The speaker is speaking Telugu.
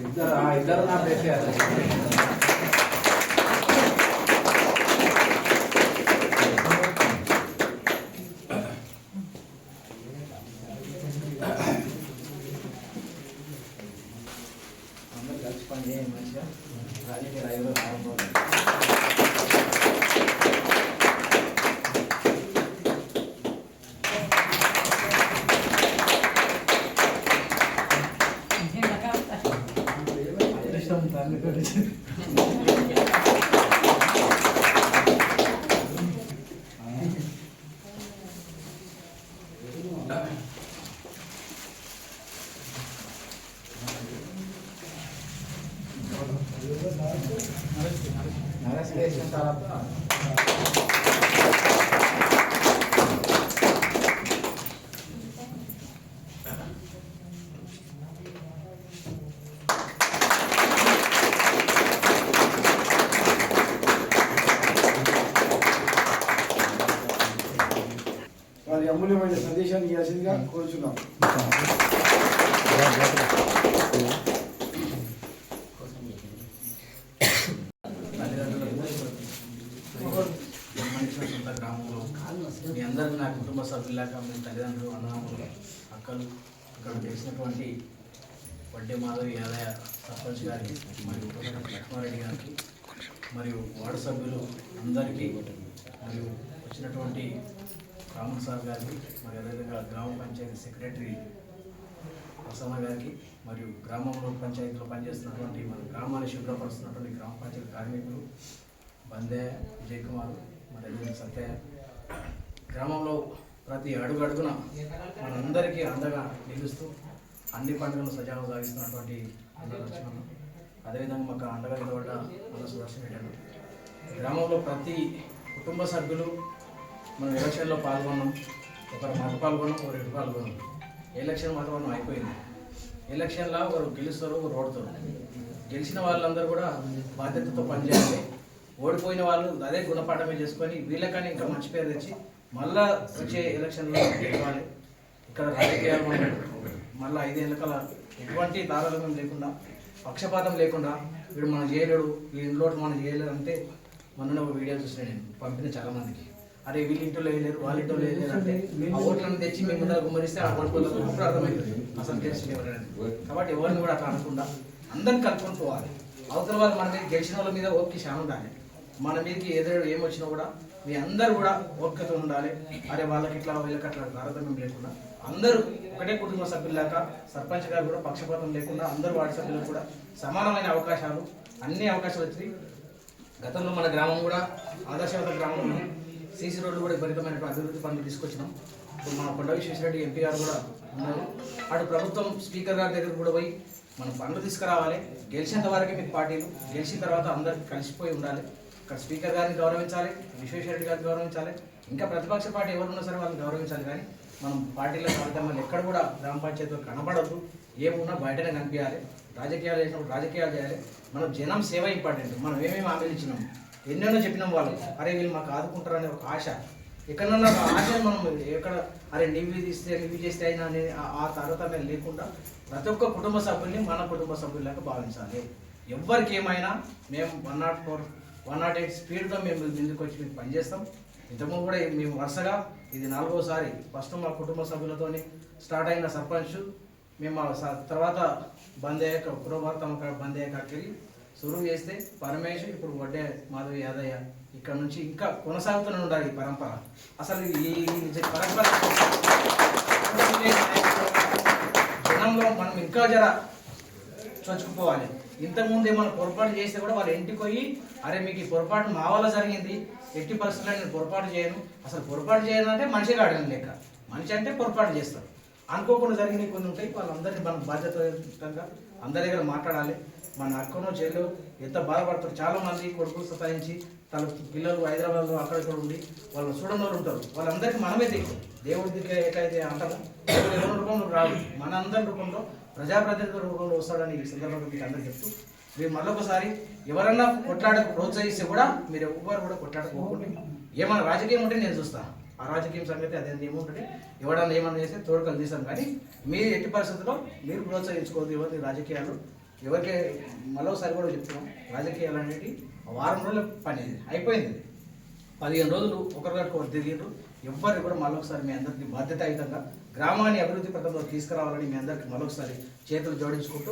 ఇద్దరు నా పెట్టారు. అందరూ కలిసి పని చేయండి మంచిగా. రాజకీయ రైతులు నరేష్ తర్వాత వారి అమూల్యమైన సందేశాన్ని ఇవ్వాల్సిందిగా కోరుచున్నాం. గ్రామంలో మీ అందరికీ నా కుటుంబ సభ్యులాగా మీ తల్లిదండ్రులు, అన్నదమ్ములు, అక్కలు, ఇక్కడ చేసినటువంటి వడ్డే మాధవి యాదయ్య సర్పంచ్ గారికి మరియు లక్ష్మారెడ్డి గారికి మరియు వార్డు సభ్యులు అందరికీ మరియు వచ్చినటువంటి రామన్ సార్ గారికి మరియు అదేవిధంగా గ్రామ పంచాయతీ సెక్రటరీ ప్రసన్న గారికి మరియు గ్రామంలో పంచాయతీలో పనిచేస్తున్నటువంటి మన గ్రామాన్ని శుభ్రపరుస్తున్నటువంటి గ్రామ పంచాయతీ కార్మికులు బందే విజయ్ కుమార్ మరియు సత్యయ్య, గ్రామంలో ప్రతి అడుగడుగున మనందరికీ అండగా నిలుస్తూ అన్ని పండుగలను సజావుగా సాగిస్తున్నటువంటి లక్ష్మణ, అదేవిధంగా మాకు అండగా నిలబడ్డ మన సుదర్శన్ రెడ్డి, గ్రామంలో ప్రతి కుటుంబ సభ్యులు మనం ఎలక్షన్లో పాల్గొన్నాం. ఒకరు మాట పాల్గొన్నాం, ఒకరు ఎటు పాల్గొన్నాం. ఎలక్షన్ వాతావరణం అయిపోయింది. ఎలక్షన్లో ఒకరు గెలుస్తారు, ఒకరు ఓడతారు. గెలిచిన వాళ్ళందరూ కూడా బాధ్యతతో పనిచేయాలి. ఓడిపోయిన వాళ్ళు అదే గుణపాఠమే చేసుకొని వీళ్ళకని ఇంకా మంచి పేరు తెచ్చి మళ్ళా వచ్చే ఎలక్షన్లో గెలవాలి. ఇక్కడ రాజకీయాలు మళ్ళీ 5 ఏళ్ళ ఎటువంటి తారతమ్యం లేకుండా, పక్షపాతం లేకుండా వీడు మనం చేయలేడు, వీళ్ళలో మనం చేయలేడు అంటే మొన్న ఒక వీడియో చూసిన నేను పంపిన చాలామందికి. అరే వీళ్ళ ఇంట్లో వేయలేరు, వాళ్ళ ఇంట్లో వేయలేరు అంటే ఆ ఓట్లను తెచ్చి మేము ముందర గుమ్మరిస్తే ఆ ఓడిపోతారు. అప్పుడు అర్థమవుతుంది అసలు తెలిసి ఎవరైనా. కాబట్టి ఎవరిని కూడా అట్లా అనకుండా అందరిని కలుపుకొని పోవాలి. అవతల వాళ్ళు మన మీద గెలిచిన వాళ్ళ మీద ఓకే శానం ఉండాలి. మన మీదకి ఎదురు ఏమొచ్చినా కూడా మీ అందరూ కూడా ఓపికతో ఉండాలి. అరే వాళ్ళకి ఇట్లా వీళ్ళకి అట్లా తారతమ్యం లేకుండా అందరూ ఒకటే కుటుంబ సభ్యులాగా సర్పంచ్ గారు కూడా పక్షపాతం లేకుండా అందరూ వార్డు సభ్యులకు కూడా సమానమైన అవకాశాలు, అన్ని అవకాశాలు వచ్చి గతంలో మన గ్రామం కూడా ఆదర్శవంత గ్రామం, సీసీ రోడ్లు కూడా విపరీతమైన అభివృద్ధి పనులు తీసుకొచ్చినాం. ఇప్పుడు మన కొండ విశ్వేశ్వరరెడ్డి ఎంపీ గారు కూడా ఉన్నారు. అటు ప్రభుత్వం స్పీకర్ గారి దగ్గర కూడా పోయి మనం పనులు తీసుకురావాలి. గెలిచేంత వరకు మీకు పార్టీలు, గెలిచిన తర్వాత అందరికి కలిసిపోయి ఉండాలి. ఇక్కడ స్పీకర్ గారిని గౌరవించాలి, విశ్వేశ్వరరెడ్డి గారిని గౌరవించాలి, ఇంకా ప్రతిపక్ష పార్టీ ఎవరున్నా సరే వాళ్ళని గౌరవించాలి. కానీ మనం పార్టీల కార్యక్రమాలు ఎక్కడ కూడా గ్రామ పంచాయతీలో కనపడద్దు. ఏమున్నా బయటనే కనిపించాలి. రాజకీయాలు చేసినప్పుడు రాజకీయాలు చేయాలి. మనం జనం సేవ ఇంపార్టెంట్. మనం ఏమేమి హామీలు ఇచ్చినాము, ఎన్నెన్నో చెప్పినాం వాళ్ళు. అరే వీళ్ళు మాకు ఆదుకుంటారనే ఒక ఆశ, ఎక్కడన్నా ఒక ఆశని మనం ఎక్కడ అరే నివ్వి తీస్తే నివ్వి చేస్తే అయినా అనే ఆ తారతమ్యం లేకుండా ప్రతి ఒక్క కుటుంబ సభ్యుల్ని మన కుటుంబ సభ్యుల్లాగా భావించాలి. ఎవరికి ఏమైనా మేము 104, 108 స్పీడ్తో మేము ముందుకు వచ్చి మీకు పనిచేస్తాం. ఇంతకుముందు కూడా మేము వరుసగా ఇది 4వసారి. ఫస్ట్ మా కుటుంబ సభ్యులతో స్టార్ట్ అయిన సర్పంచ్ మేము తర్వాత బంద్ అయ్యాక పురోభారతం బంద్ అయ్యాక అక్కడికి సురువు చేస్తే పరమేశ్వర్, ఇప్పుడు వడ్డే మాధవి యాదయ్య ఇక్కడ నుంచి ఇంకా కొనసాగుతూనే ఉండాలి ఈ పరంపర. అసలు ఈ పరంపర జనంలో మనం ఇంకా జర చొచ్చుకుపోవాలి. ఇంతకుముందు ఏమైనా పొరపాటు చేస్తే కూడా వాళ్ళ ఇంటికి పోయి అరే మీకు ఈ పొరపాటు మా వల్ల జరిగింది, ఎట్టి పరిస్థితుల్లో నేను పొరపాటు చేయను. అసలు పొరపాటు చేయను అంటే మనిషిగా అడగను లెక్క. మనిషి అంటే పొరపాటు చేస్తాడు. అనుకోకుండా జరిగినవి కొన్ని ఉంటాయి. వాళ్ళందరినీ మనం బాధ్యతగా అందరి దగ్గర మాట్లాడాలి. మన అక్కనో చెల్లు ఎంత బాధపడతారు. చాలామంది కొడుకులు సతాయించి తన పిల్లలు హైదరాబాద్లో అక్కడిక్కడ ఉండి వాళ్ళు చూడని వాళ్ళు ఉంటారు. వాళ్ళందరికీ మనమే దిక్కు. దేవుడి దిక్కు ఎట్లయితే అంటాము, దేవుడు ఎవరి రూపంలో రాదు, మన అందరి రూపంలో ప్రజాప్రతినిధుల రూపంలో వస్తాడని ఈ సందర్భంగా మీకు అందరూ చెప్తూ, మీరు మళ్ళొకసారి ఎవరన్నా కొట్లాడకు ప్రోత్సహిస్తే కూడా మీరు ఎవ్వరు కూడా కొట్లాడకపోకుండా ఏమైనా రాజకీయం ఉంటే నేను చూస్తాను. ఆ రాజకీయం సంగతి అదే ఏముంటుంది. ఎవడన్నా ఏమన్నా చేస్తే తోడుకలు తీసాం. కానీ మీరు ఎట్టి పరిస్థితుల్లో మీరు ప్రోత్సహించుకోవద్దు ఎవరిని రాజకీయాలు. ఎవరికి మరోసారి కూడా చెప్తున్నాం, రాజకీయాలు అనేవి వారం రోజుల పని అయిపోయింది. 15 రోజులు ఒకరికొకరు తిరిగిండ్రు. ఎవ్వరు కూడా మరొకసారి మీ అందరికీ బాధ్యతాయుతంగా గ్రామాన్ని అభివృద్ధి పథంలో తీసుకురావాలని మీ అందరికీ మరొకసారి చేతులు జోడించుకుంటూ